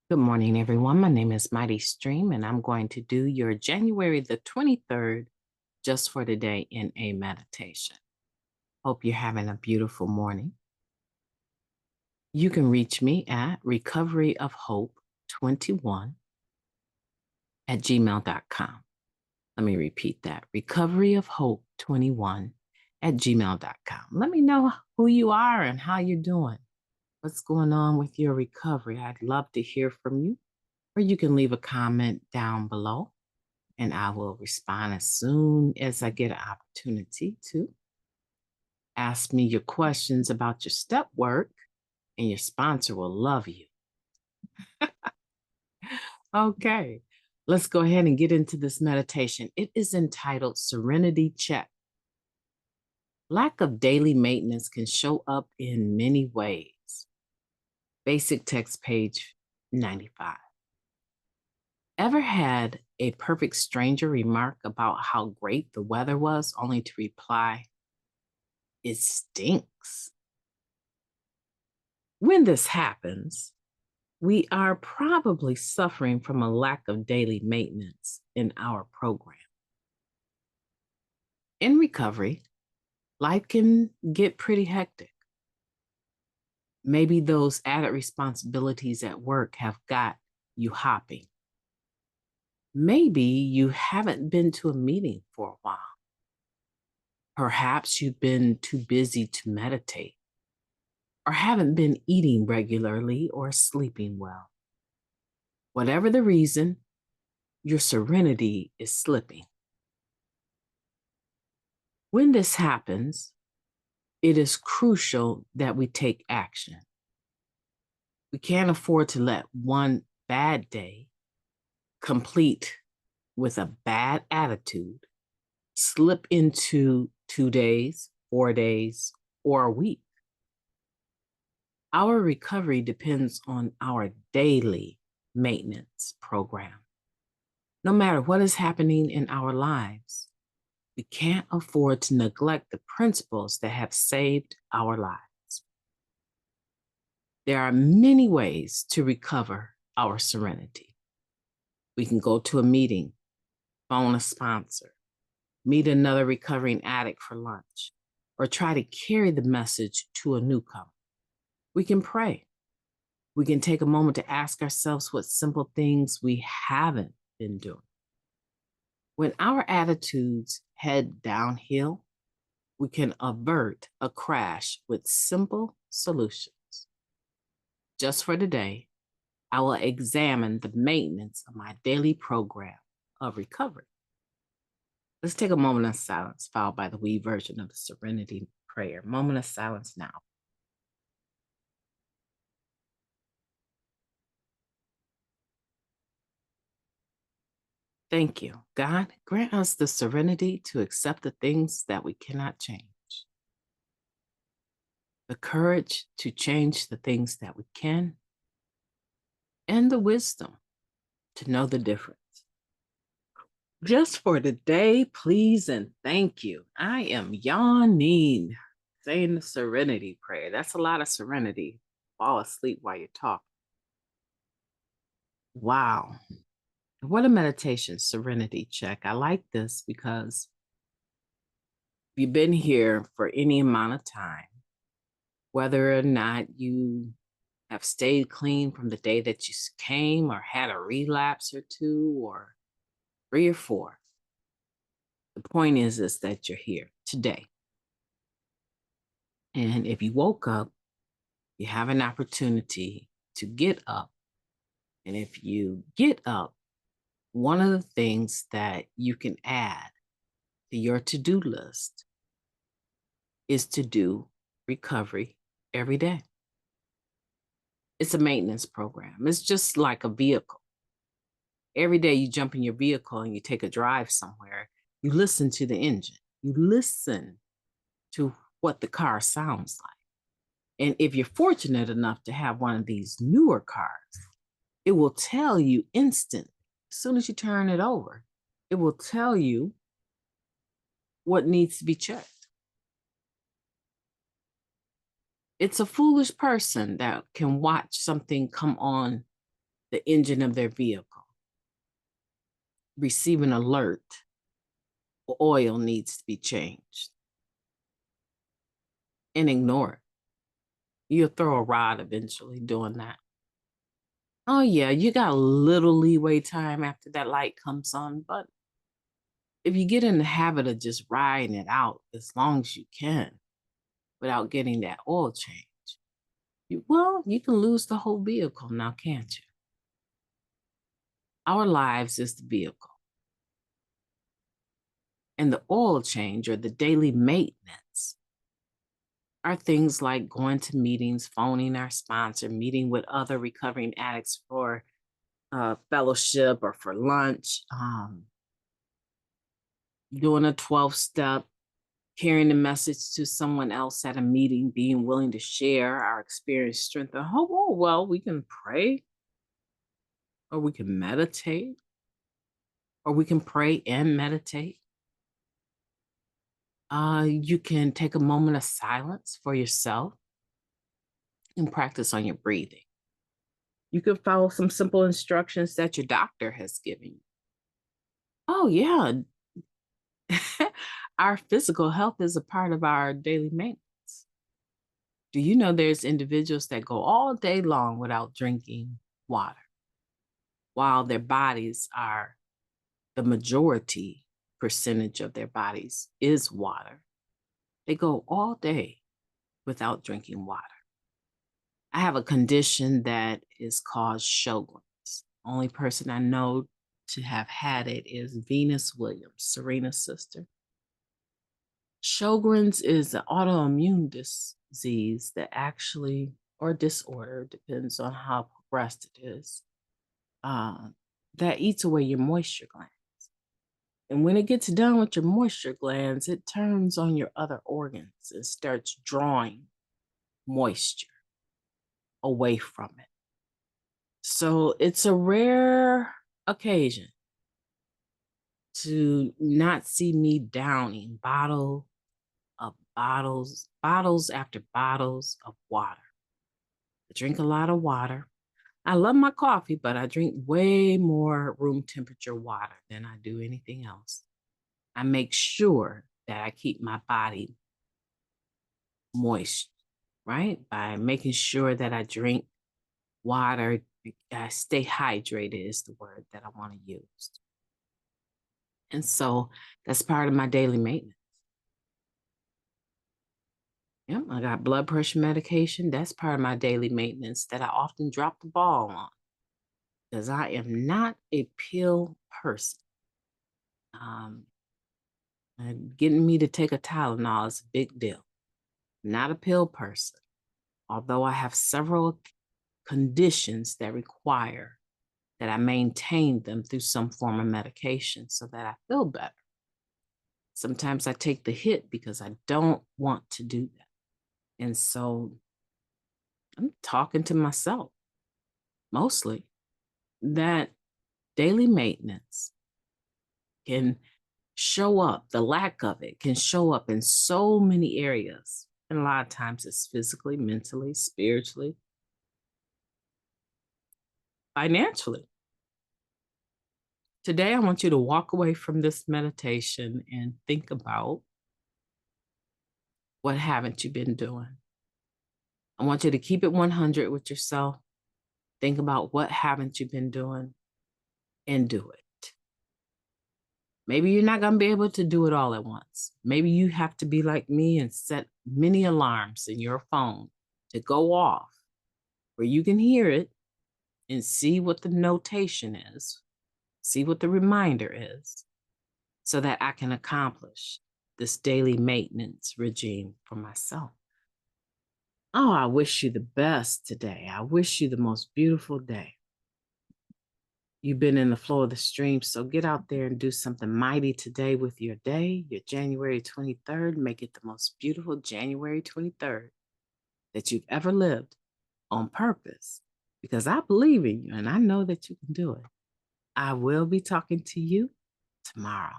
Good morning, everyone. My name is MightyStream, and I'm going to do your January the 23rd just for today in a meditation. Hope you're having a beautiful morning. You can reach me at recoveryofhope21@gmail.com. Let me repeat that, recoveryofhope21@gmail.com. Let me know who you are and how you're doing. What's going on with your recovery? I'd love to hear from you. Or you can leave a comment down below and I will respond as soon as I get an opportunity to. Ask me your questions about your step work, and your sponsor will love you. Okay, let's go ahead and get into this meditation. It is entitled Serenity Check. Lack of daily maintenance can show up in many ways. Basic text, page 95. Ever had a perfect stranger remark about how great the weather was, only to reply, "It stinks"? When this happens, we are probably suffering from a lack of daily maintenance in our program. In recovery, life can get pretty hectic. Maybe those added responsibilities at work have got you hopping. Maybe you haven't been to a meeting for a while. Perhaps you've been too busy to meditate, or haven't been eating regularly or sleeping well. Whatever the reason, your serenity is slipping. When this happens, it is crucial that we take action. We can't afford to let one bad day, complete with a bad attitude, slip into 2 days, 4 days, or a week. Our recovery depends on our daily maintenance program. No matter what is happening in our lives, we can't afford to neglect the principles that have saved our lives. There are many ways to recover our serenity. We can go to a meeting, phone a sponsor, meet another recovering addict for lunch, or try to carry the message to a newcomer. We can pray. We can take a moment to ask ourselves what simple things we haven't been doing. When our attitudes head downhill, we can avert a crash with simple solutions. Just for today, I will examine the maintenance of my daily program of recovery. Let's take a moment of silence, followed by the we version of the Serenity prayer. Moment of silence now. Thank you. God, grant us the serenity to accept the things that we cannot change, the courage to change the things that we can, and the wisdom to know the difference. Just for today, please and thank you. I am yawning, saying the Serenity prayer. That's a lot of serenity. Fall asleep while you talk. Wow. What a meditation, serenity check. I like this because if you've been here for any amount of time, whether or not you have stayed clean from the day that you came or had a relapse or two or 3 or 4, the point is that you're here today. And if you woke up, you have an opportunity to get up. And if you get up, one of the things that you can add to your to-do list is to do recovery every day. It's a maintenance program. It's just like a vehicle. Every day you jump in your vehicle and you take a drive somewhere, you listen to the engine. You listen to what the car sounds like. And if you're fortunate enough to have one of these newer cars, it will tell you instantly, as soon as you turn it over, it will tell you what needs to be checked. It's a foolish person that can watch something come on the engine of their vehicle, receive an alert, oil needs to be changed, and ignore it. You'll throw a rod eventually doing that. Oh, yeah, you got a little leeway time after that light comes on, but if you get in the habit of just riding it out as long as you can without getting that oil change, you can lose the whole vehicle now, can't you? Our lives is the vehicle. And the oil change or the daily maintenance are things like going to meetings, phoning our sponsor, meeting with other recovering addicts for fellowship or for lunch, doing a 12-step, carrying the message to someone else at a meeting, being willing to share our experience, strength, and hope. Oh, well, we can pray, or we can meditate, or we can pray and meditate. You can take a moment of silence for yourself and practice on your breathing. You can follow some simple instructions that your doctor has given you. Oh, yeah. Our physical health is a part of our daily maintenance. Do you know there's individuals that go all day long without drinking water, while their bodies are, the majority percentage of their bodies is water? They go all day without drinking water. I have a condition that is called Sjogren's. Only person I know to have had it is Venus Williams, Serena's sister. Sjogren's is an autoimmune disease that actually, or disorder, depends on how progressed it is, that eats away your moisture glands. And when it gets done with your moisture glands, it turns on your other organs and starts drawing moisture away from it. So it's a rare occasion to not see me downing bottles after bottles of water. I drink a lot of water. I love my coffee, but I drink way more room temperature water than I do anything else. I make sure that I keep my body moist, right? By making sure that I drink water. I stay hydrated is the word that I want to use. And so that's part of my daily maintenance. Yep, I got blood pressure medication. That's part of my daily maintenance that I often drop the ball on because I am not a pill person. And getting me to take a Tylenol is a big deal. Not a pill person, although I have several conditions that require that I maintain them through some form of medication so that I feel better. Sometimes I take the hit because I don't want to do that. And so I'm talking to myself mostly that daily maintenance can show up, the lack of it can show up in so many areas. And a lot of times it's physically, mentally, spiritually, financially. Today, I want you to walk away from this meditation and think about what haven't you been doing. I want you to keep it 100 with yourself. Think about what haven't you been doing and do it. Maybe you're not going to be able to do it all at once. Maybe you have to be like me and set many alarms in your phone to go off where you can hear it and see what the notation is, see what the reminder is, so that I can accomplish this daily maintenance regime for myself. Oh, I wish you the best today. I wish you the most beautiful day. You've been in the flow of the stream, so get out there and do something mighty today with your day, your January 23rd. Make it the most beautiful January 23rd that you've ever lived on purpose, because I believe in you and I know that you can do it. I will be talking to you tomorrow.